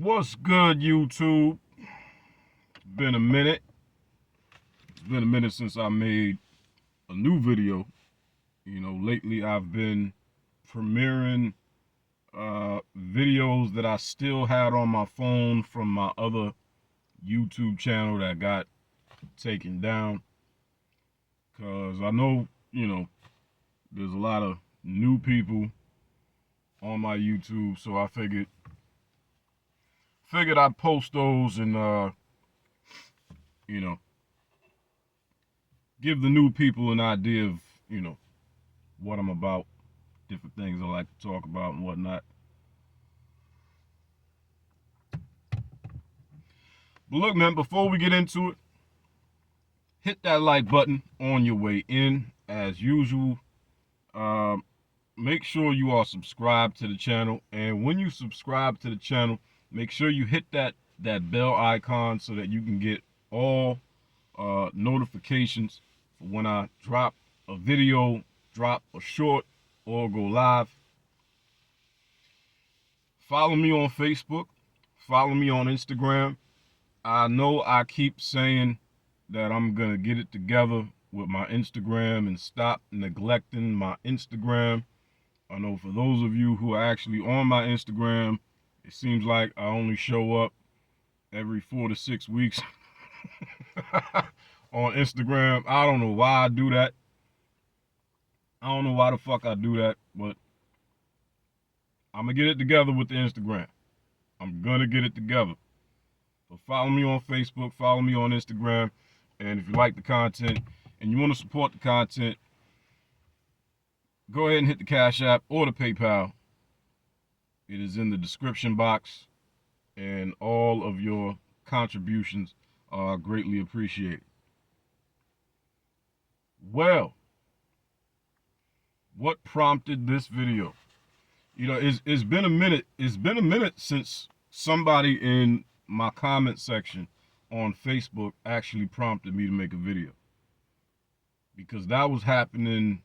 What's good, YouTube? It's been a minute. It's been a minute since I made a new video. Lately I've been premiering videos that I still had on my phone from my other YouTube channel that got taken down. Because I know, there's a lot of new people on my YouTube, so I figured I'd post those and give the new people an idea of, what I'm about, different things I like to talk about and whatnot. But look, man, before we get into it, hit that like button on your way in. As usual, make sure you are subscribed to the channel. And when you subscribe to the channel, make sure you hit that bell icon so that you can get all notifications for when I drop a video, drop a short, or go live. Follow me on Facebook. Follow me on Instagram. I know I keep saying that I'm going to get it together with my Instagram and stop neglecting my Instagram. I know for those of you who are actually on my Instagram, it seems like I only show up every 4 to 6 weeks on Instagram. I don't know why I do that. I don't know why the fuck I do that, but I'm going to get it together with the Instagram. I'm going to get it together. So follow me on Facebook, follow me on Instagram, and if you like the content and you want to support the content, go ahead and hit the Cash App or the PayPal. It is in the description box, and all of your contributions are greatly appreciated. Well, what prompted this video? It's been a minute. It's been a minute since somebody in my comment section on Facebook actually prompted me to make a video, because that was happening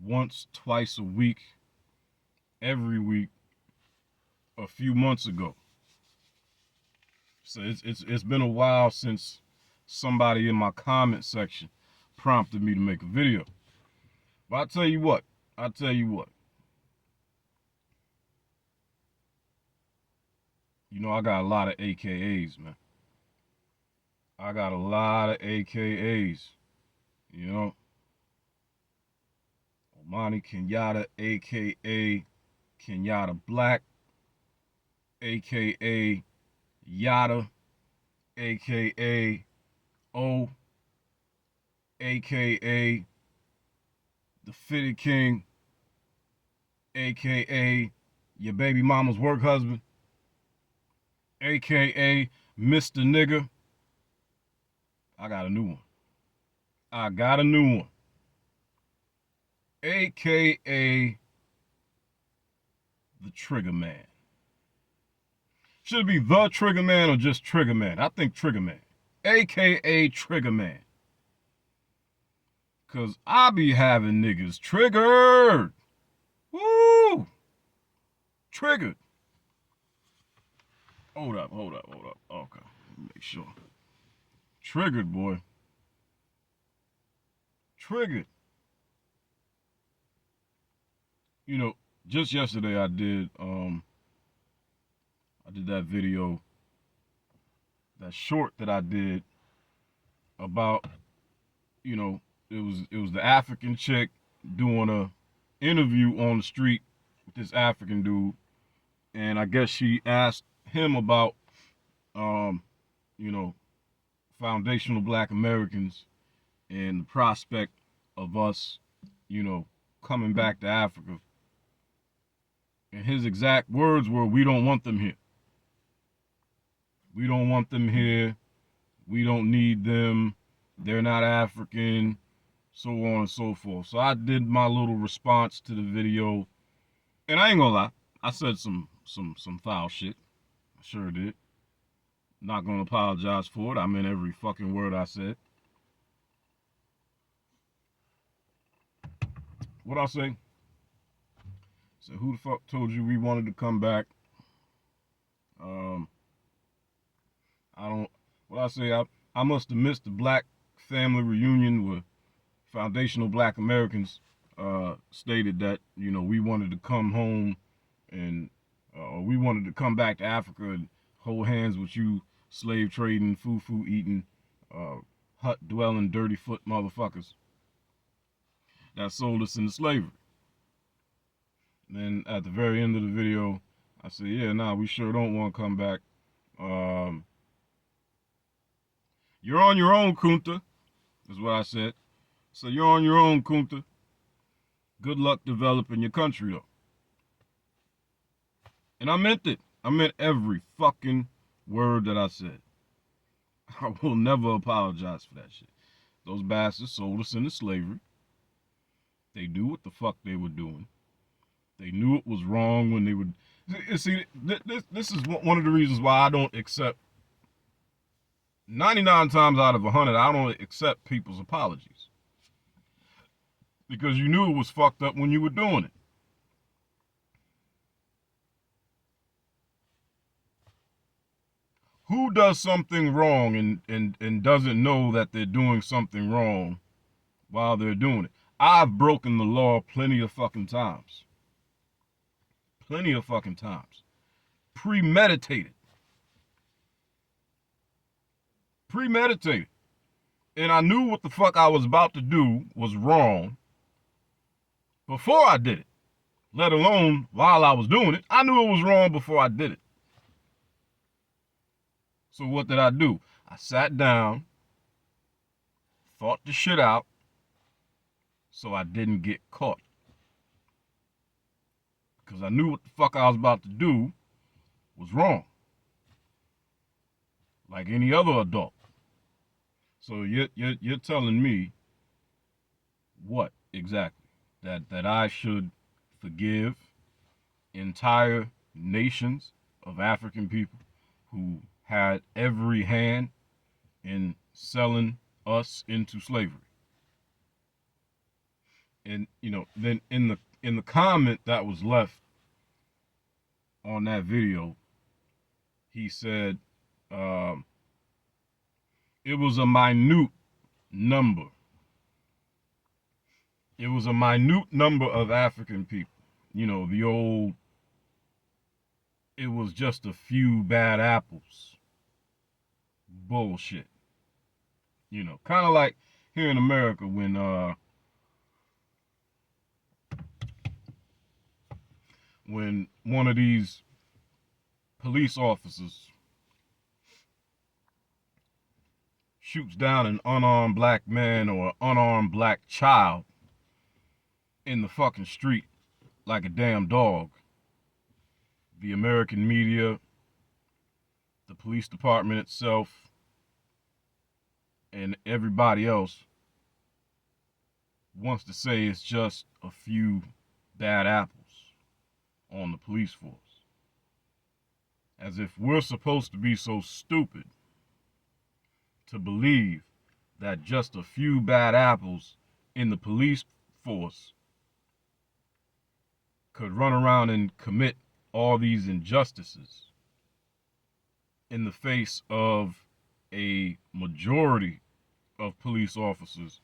once, twice a week, every week, a few months ago. So it's been a while since somebody in my comment section prompted me to make a video. But I tell you what, I got a lot of AKAs, man. I got a lot of AKAs, Omani Kenyatta, aka Kenyatta Blaxk, aka Yatta, aka O, aka the Fitted King, aka your baby mama's work husband, aka Mr. Nigger. I got a new one. AKA the Trigger Man. Should it be the Trigger Man or just Trigger Man? I think Trigger Man. AKA Trigger Man. Cause I be having niggas triggered. Woo! Triggered. Hold up. Okay, make sure. Triggered, boy. Triggered. Just yesterday I did that video, that short that I did about, it was the African chick doing a interview on the street with this African dude, and I guess she asked him about foundational Black Americans and the prospect of us, coming back to Africa. And his exact words were, "We don't want them here. We don't want them here. We don't need them. They're not African," so on and so forth. So I did my little response to the video, and I ain't gonna lie, I said some foul shit. I sure did. Not gonna apologize for it. I meant every fucking word I said. What I say? So who the fuck told you we wanted to come back? Um, I don't. What I say, I must have missed the black family reunion where foundational black Americans stated that we wanted to come home and we wanted to come back to Africa and hold hands with you slave trading, foo eating, uh, hut dwelling, dirty foot motherfuckers that sold us into slavery. And then at the very end of the video, I said, yeah, nah, we sure don't want to come back. Um, you're on your own, Kunta, is what I said. So you're on your own, Kunta. Good luck developing your country, though. And I meant it. I meant every fucking word that I said. I will never apologize for that shit. Those bastards sold us into slavery. They knew what the fuck they were doing. They knew it was wrong when they would. See, this is one of the reasons why I don't accept. 99 times out of 100, I don't accept people's apologies. Because you knew it was fucked up when you were doing it. Who does something wrong and doesn't know that they're doing something wrong while they're doing it? I've broken the law plenty of fucking times. Plenty of fucking times. Premeditated. Premeditated. And I knew what the fuck I was about to do was wrong before I did it. Let alone while I was doing it. I knew it was wrong before I did it. So what did I do? I sat down, thought the shit out, so I didn't get caught. Because I knew what the fuck I was about to do was wrong. Like any other adult. So you're telling me what exactly? That I should forgive entire nations of African people who had every hand in selling us into slavery. And then in the comment that was left on that video, he said it was a minute number. It was a minute number of African people. The old, it was just a few bad apples. Bullshit. Kind of like here in America when one of these police officers shoots down an unarmed black man or an unarmed black child in the fucking street like a damn dog. The American media, the police department itself, and everybody else wants to say it's just a few bad apples on the police force. As if we're supposed to be so stupid to believe that just a few bad apples in the police force could run around and commit all these injustices in the face of a majority of police officers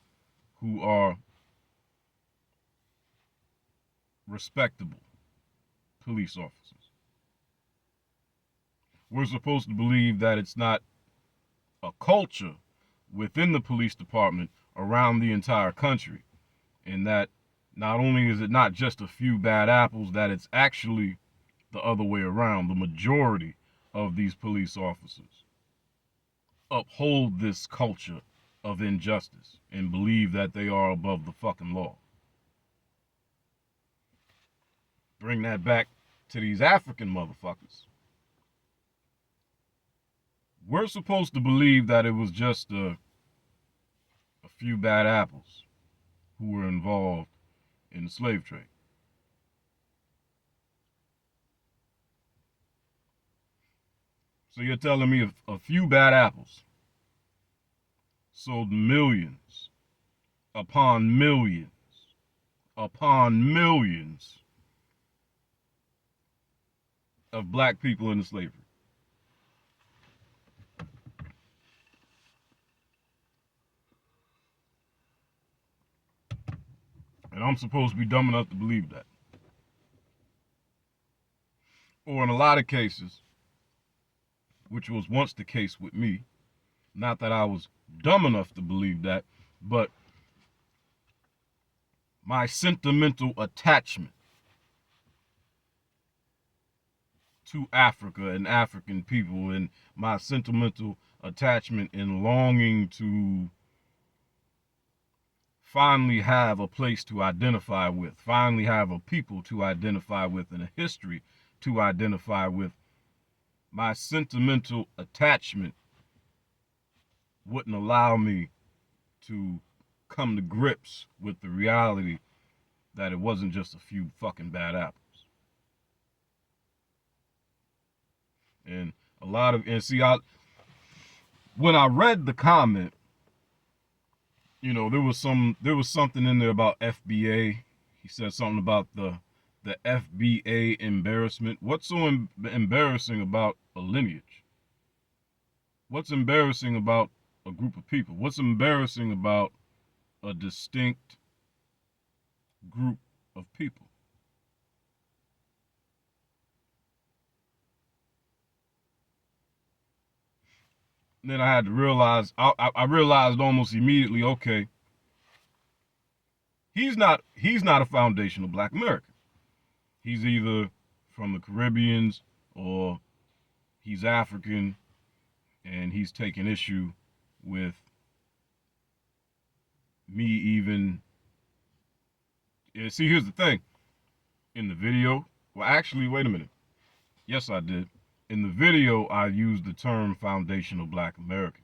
who are respectable police officers. We're supposed to believe that it's not a culture within the police department around the entire country, and that not only is it not just a few bad apples, that it's actually the other way around. The majority of these police officers uphold this culture of injustice and believe that they are above the fucking law. Bring that back to these African motherfuckers. We're supposed to believe that it was just a few bad apples who were involved in the slave trade. So you're telling me a few bad apples sold millions upon millions upon millions of black people into slavery. I'm supposed to be dumb enough to believe that. Or in a lot of cases, which was once the case with me, not that I was dumb enough to believe that, but my sentimental attachment to Africa and African people, and my sentimental attachment and longing to finally have a place to identify with, finally have a people to identify with, and a history to identify with. My sentimental attachment wouldn't allow me to come to grips with the reality that it wasn't just a few fucking bad apples. And a lot of, and see, when I read the comment, you know, there was something in there about FBA. He said something about the FBA embarrassment. What's so embarrassing about a lineage? What's embarrassing about a group of people? What's embarrassing about a distinct group of people? And then I had to realize, I realized almost immediately, okay, he's not a foundational black American. He's either from the Caribbeans or he's African, and he's taking issue with me even. See, here's the thing. In the video, well, actually, wait a minute. Yes, I did. In the video, I used the term foundational black American.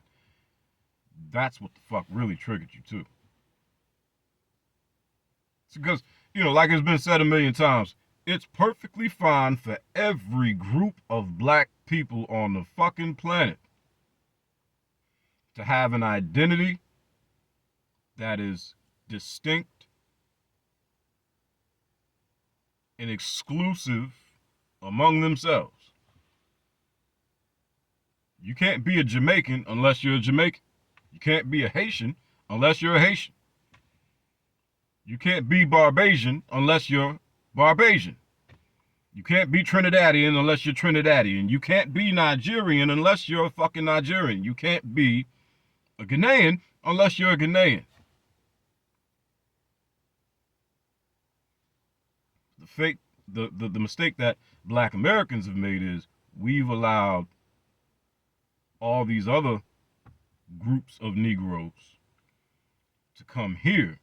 That's what the fuck really triggered you, too. It's because, you know, like it's been said a million times, it's perfectly fine for every group of black people on the fucking planet to have an identity that is distinct and exclusive among themselves. You can't be a Jamaican unless you're a Jamaican. You can't be a Haitian unless you're a Haitian. You can't be Barbadian unless you're Barbadian. You can't be Trinidadian unless you're Trinidadian. You can't be Nigerian unless you're a fucking Nigerian. You can't be a Ghanaian unless you're a Ghanaian. The mistake that black Americans have made is we've allowed all these other groups of Negroes to come here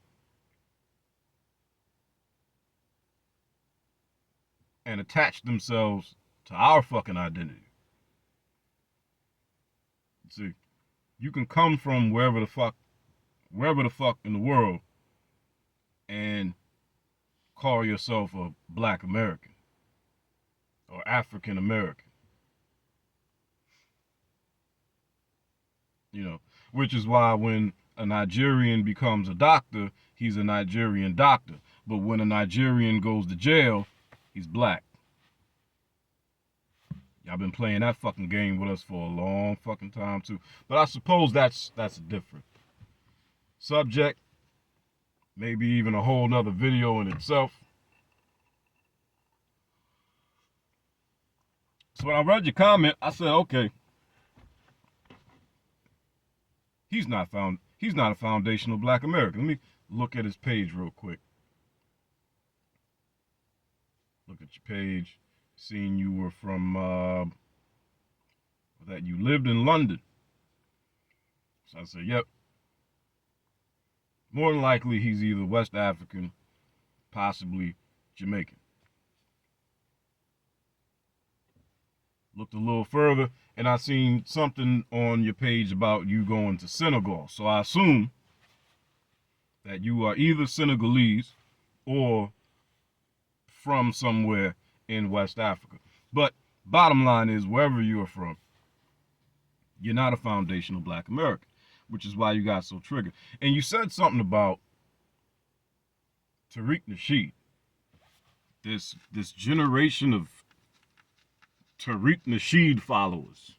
and attach themselves to our fucking identity. See, you can come from wherever the fuck in the world and call yourself a black American or African American. You know, which is why when a Nigerian becomes a doctor, he's a Nigerian doctor. But when a Nigerian goes to jail, he's black. Y'all been playing that fucking game with us for a long fucking time too. But I suppose that's a different subject. Maybe even a whole nother video in itself. So when I read your comment, I said, okay, he's not a foundational black American. Let me look at his page real quick. Look at your page. Seeing you were from that you lived in London. So I said, yep. More than likely he's either West African, possibly Jamaican. Looked a little further and I seen something on your page about you going to Senegal. So I assume that you are either Senegalese or from somewhere in West Africa. But bottom line is, wherever you're from, you're not a foundational black American, which is why you got so triggered. And you said something about Tariq Nasheed, this generation of Tariq Nasheed followers,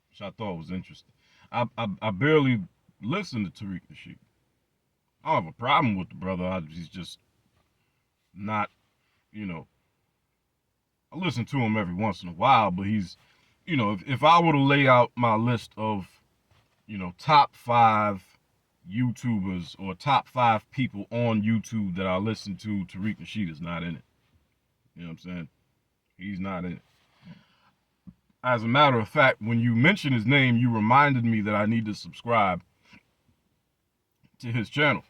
which I thought was interesting. I barely listened to Tariq Nasheed. I don't have a problem with the brother. He's just not, you know, I listen to him every once in a while, but he's, if I were to lay out my list of, top 5 YouTubers or top 5 people on YouTube that I listen to, Tariq Nasheed is not in it. You know what I'm saying? He's not in it. As a matter of fact, when you mentioned his name, you reminded me that I need to subscribe to his channel.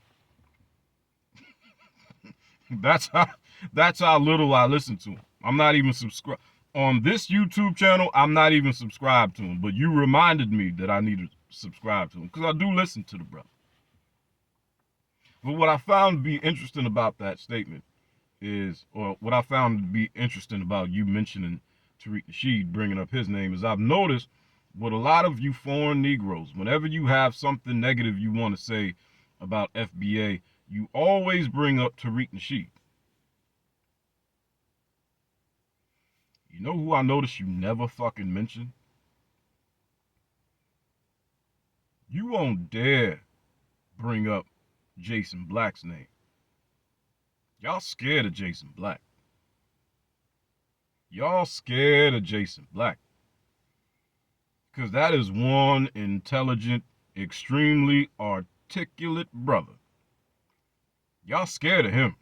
That's how little I listen to him. I'm not even subscribed on this YouTube channel. I'm not even subscribed to him. But you reminded me that I need to subscribe to him because I do listen to the brother. But what I found to be interesting about that statement is, or what I found to be interesting about you mentioning Tariq Nasheed, bringing up his name, is I've noticed with a lot of you foreign Negroes, whenever you have something negative you want to say about FBA, you always bring up Tariq Nasheed. You know who I noticed you never fucking mention? You won't dare bring up Jason Black's name. Y'all scared of Jason Black. Y'all scared of Jason Black. Because that is one intelligent, extremely articulate brother. Y'all scared of him.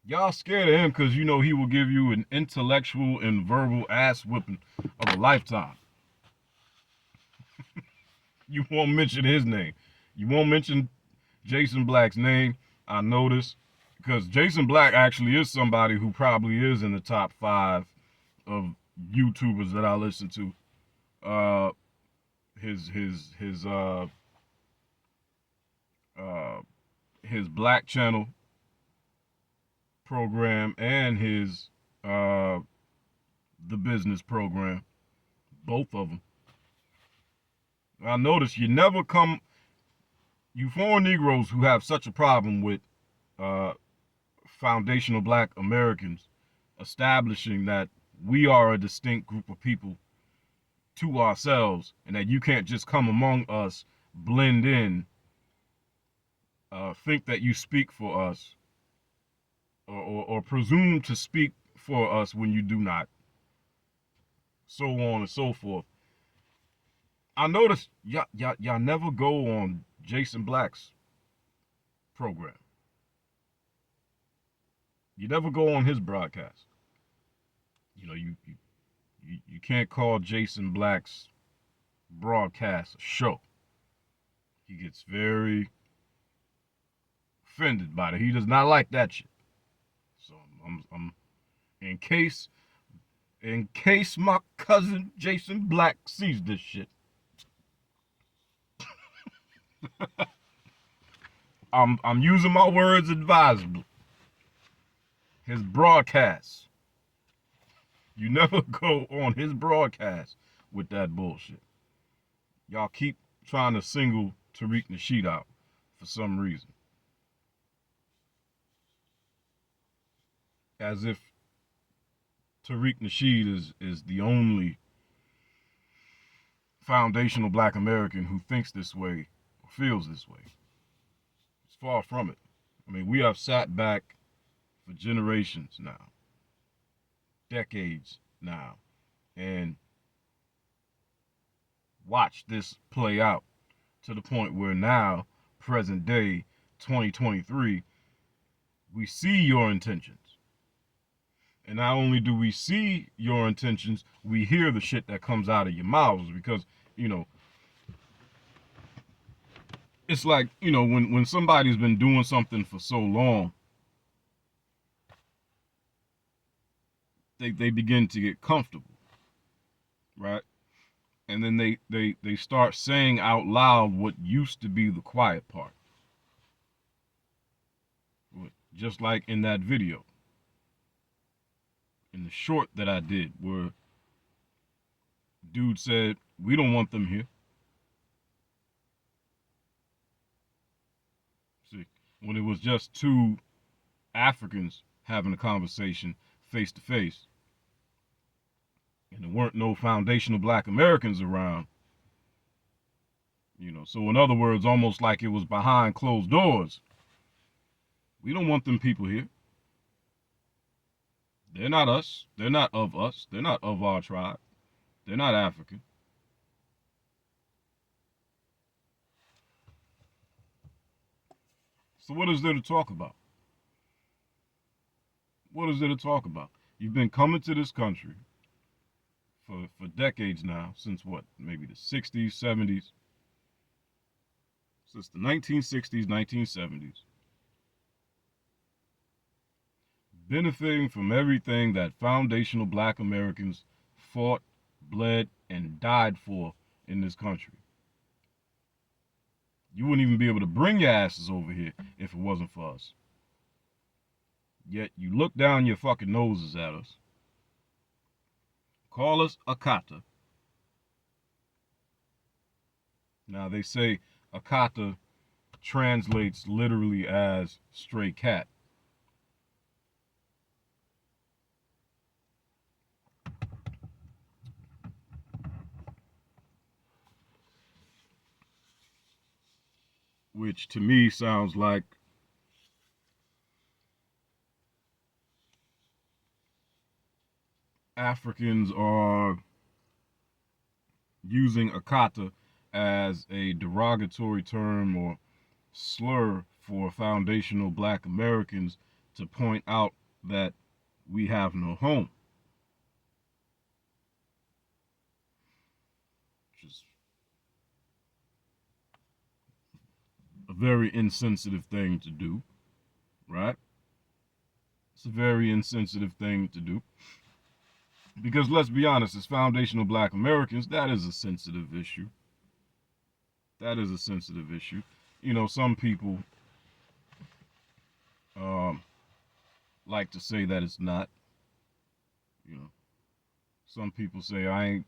Y'all scared of him because you know he will give you an intellectual and verbal ass whipping of a lifetime. You won't mention his name. You won't mention Jason Black's name. I noticed because Jason Black actually is somebody who probably is in the top 5 of YouTubers that I listen to. His Black Channel program and his the business program, both of them. I notice you never come, you foreign Negroes who have such a problem with foundational Black Americans establishing that we are a distinct group of people to ourselves and that you can't just come among us, blend in, think that you speak for us, or presume to speak for us when you do not, so on and so forth. I noticed y'all never go on Jason Black's program. You never go on his broadcast. You know, you can't call Jason Black's broadcast a show. He gets very offended by it. He does not like that shit. So I'm in case my cousin Jason Black sees this shit, I'm using my words advisably. His broadcast. You never go on his broadcast with that bullshit. Y'all keep trying to single Tariq Nasheed out for some reason. As if Tariq Nasheed is the only foundational Black American who thinks this way or feels this way. It's far from it. I mean, we have sat back for generations now, decades now, and watched this play out to the point where now, present day, 2023, we see your intentions. And not only do we see your intentions, we hear the shit that comes out of your mouths because, it's like, when somebody's been doing something for so long, they begin to get comfortable, right? And then they start saying out loud what used to be the quiet part. Just like in that video, in the short that I did, where dude said, we don't want them here. See, when it was just 2 Africans having a conversation face to face, and there weren't no foundational Black Americans around, So in other words, almost like it was behind closed doors. We don't want them people here. They're not us. They're not of us. They're not of our tribe. They're not African. So what is there to talk about? What is there to talk about? You've been coming to this country for decades now, since what? Maybe the 60s, 70s, since the 1960s, 1970s, benefiting from everything that foundational black Americans fought, bled, and died for in this country. You wouldn't even be able to bring your asses over here if it wasn't for us. Yet you look down your fucking noses at us, call us Akata. Now they say Akata translates literally as stray cat. Which to me sounds like Africans are using Akata as a derogatory term or slur for foundational black Americans to point out that we have no home. Which is a very insensitive thing to do, right? It's a very insensitive thing to do. Because let's be honest, as foundational black Americans, that is a sensitive issue. That is a sensitive issue. Some people like to say that it's not. Some people say I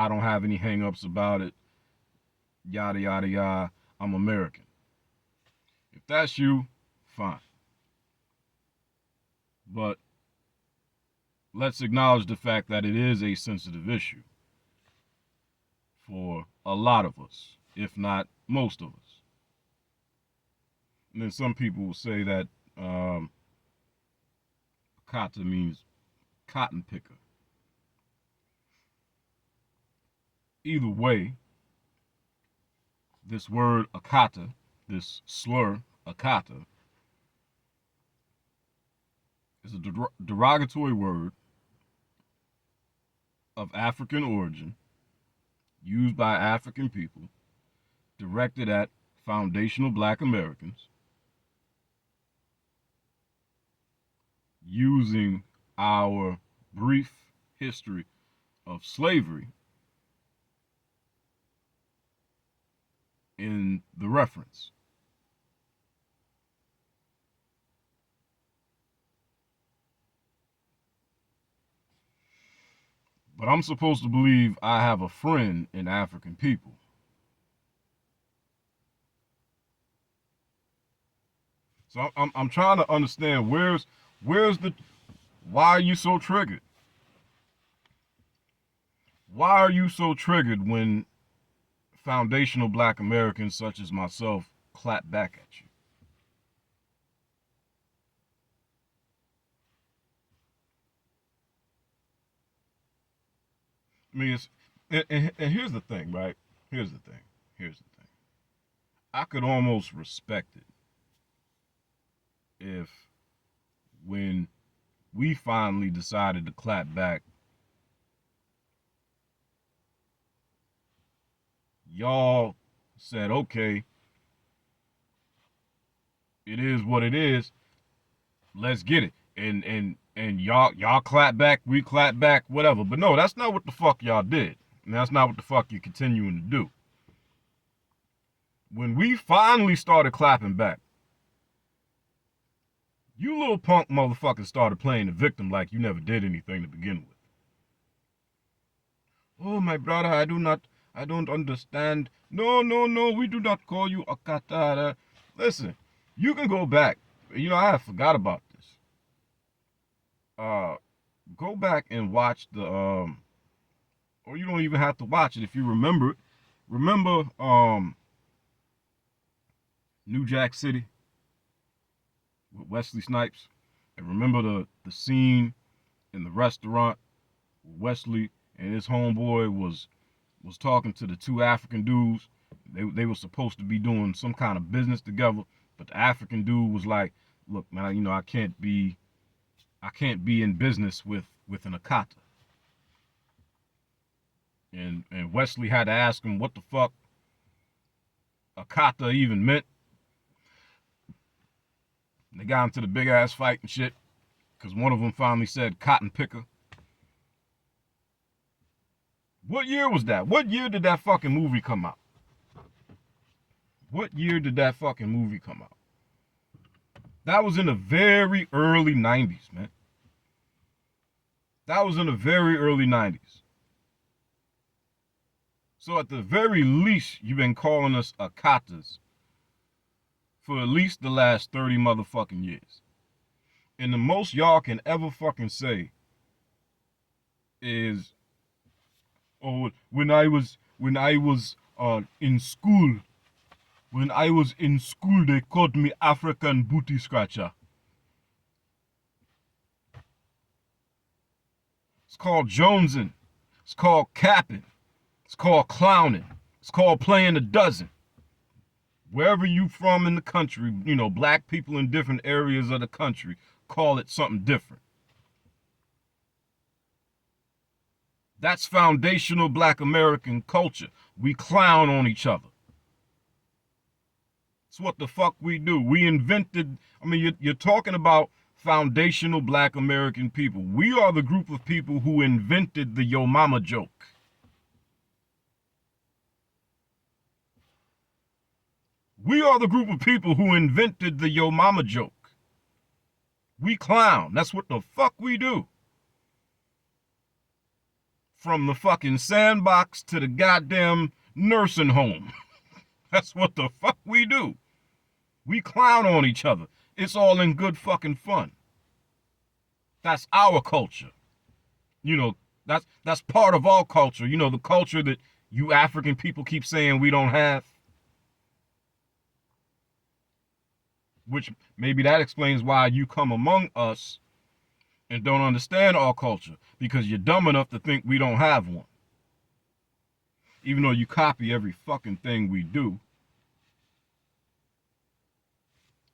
don't have any hang-ups about it. Yada yada yada. I'm American. If that's you, fine. But let's acknowledge the fact that it is a sensitive issue for a lot of us, if not most of us. And then some people will say that kata means cotton picker. Either way, this word akata, this slur akata, is a derogatory word of African origin used by African people directed at foundational black Americans using our brief history of slavery in the reference. But I'm supposed to believe I have a friend in African people. So I'm trying to understand where's the, why are you so triggered? Why are you so triggered when foundational black Americans such as myself clap back at you? I mean, and here's the thing, right? Here's the thing. I could almost respect it if, when we finally decided to clap back, y'all said, okay, it is what it is. Let's get it. And y'all clap back, we clap back, whatever. But no, that's not what the fuck y'all did. And that's not what the fuck you're continuing to do. When we finally started clapping back, you little punk motherfuckers started playing the victim like you never did anything to begin with. Oh, my brother, I don't understand. No, we do not call you a katara. Listen, you can go back. I forgot about this. Go back and watch the, or you don't even have to watch it if you remember it. Remember, New Jack City with Wesley Snipes. And remember the scene in the restaurant where Wesley and his homeboy was talking to the two African dudes. They were supposed to be doing some kind of business together, but the African dude was like, "Look, man, I can't be in business with an Akata." And Wesley had to ask him what the fuck Akata even meant. And they got into the big ass fight and shit, because one of them finally said cotton picker. What year was that? What year did that fucking movie come out? What year did that fucking movie come out? That was in the very early 90s, man. That was in the very early 90s. So at the very least, you've been calling us Akatas for at least the last 30 motherfucking years. And the most y'all can ever fucking say is, "Oh, when I was in school, they called me African booty scratcher." It's called jonesing. It's called capping. It's called clowning. It's called playing a dozen. Wherever you from in the country, black people in different areas of the country call it something different. That's foundational black American culture. We clown on each other. It's what the fuck we do. We invented, you're talking about foundational black American people. We are the group of people who invented the yo mama joke. We are the group of people who invented the yo mama joke. We clown. That's what the fuck we do. From the fucking sandbox to the goddamn nursing home. That's what the fuck we do. We clown on each other. It's all in good fucking fun. That's our culture. That's part of our culture. The culture that you African people keep saying we don't have. Which maybe that explains why you come among us and don't understand our culture, because you're dumb enough to think we don't have one. Even though you copy every fucking thing we do.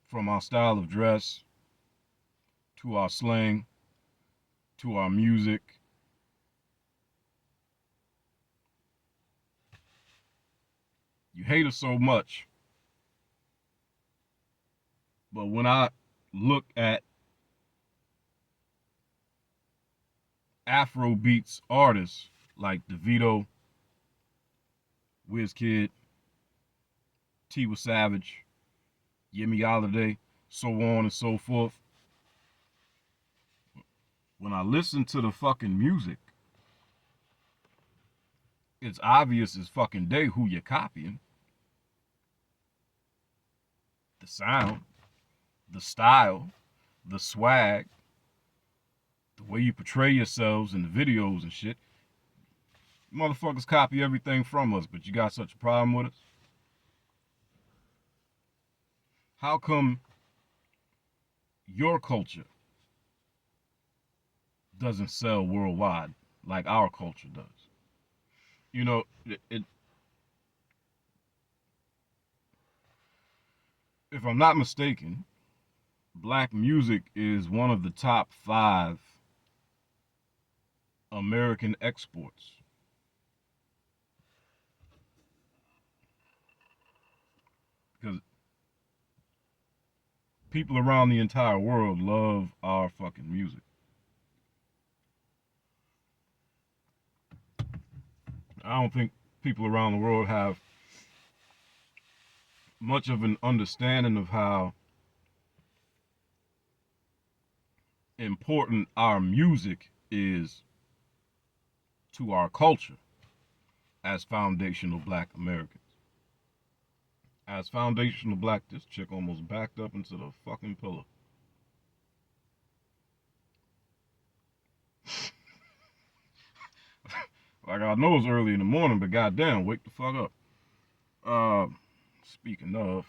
From our style of dress, to our slang, to our music. You hate us so much. But when I look at Afrobeats artists like DeVito, Wizkid, Tiwa Savage, Yemi Alade, so on and so forth, when I listen to the fucking music, it's obvious as fucking day who you're copying. The sound, the style, the swag, the way you portray yourselves in the videos and shit. Motherfuckers copy everything from us, but you got such a problem with us? How come your culture doesn't sell worldwide like our culture does? If I'm not mistaken, black music is one of the top 5 American exports. Because people around the entire world love our fucking music. I don't think people around the world have much of an understanding of how important our music is to our culture as foundational black Americans. As foundational black, this chick almost backed up into the fucking pillow. Like, I know it's early in the morning, but goddamn, wake the fuck up. Speaking of,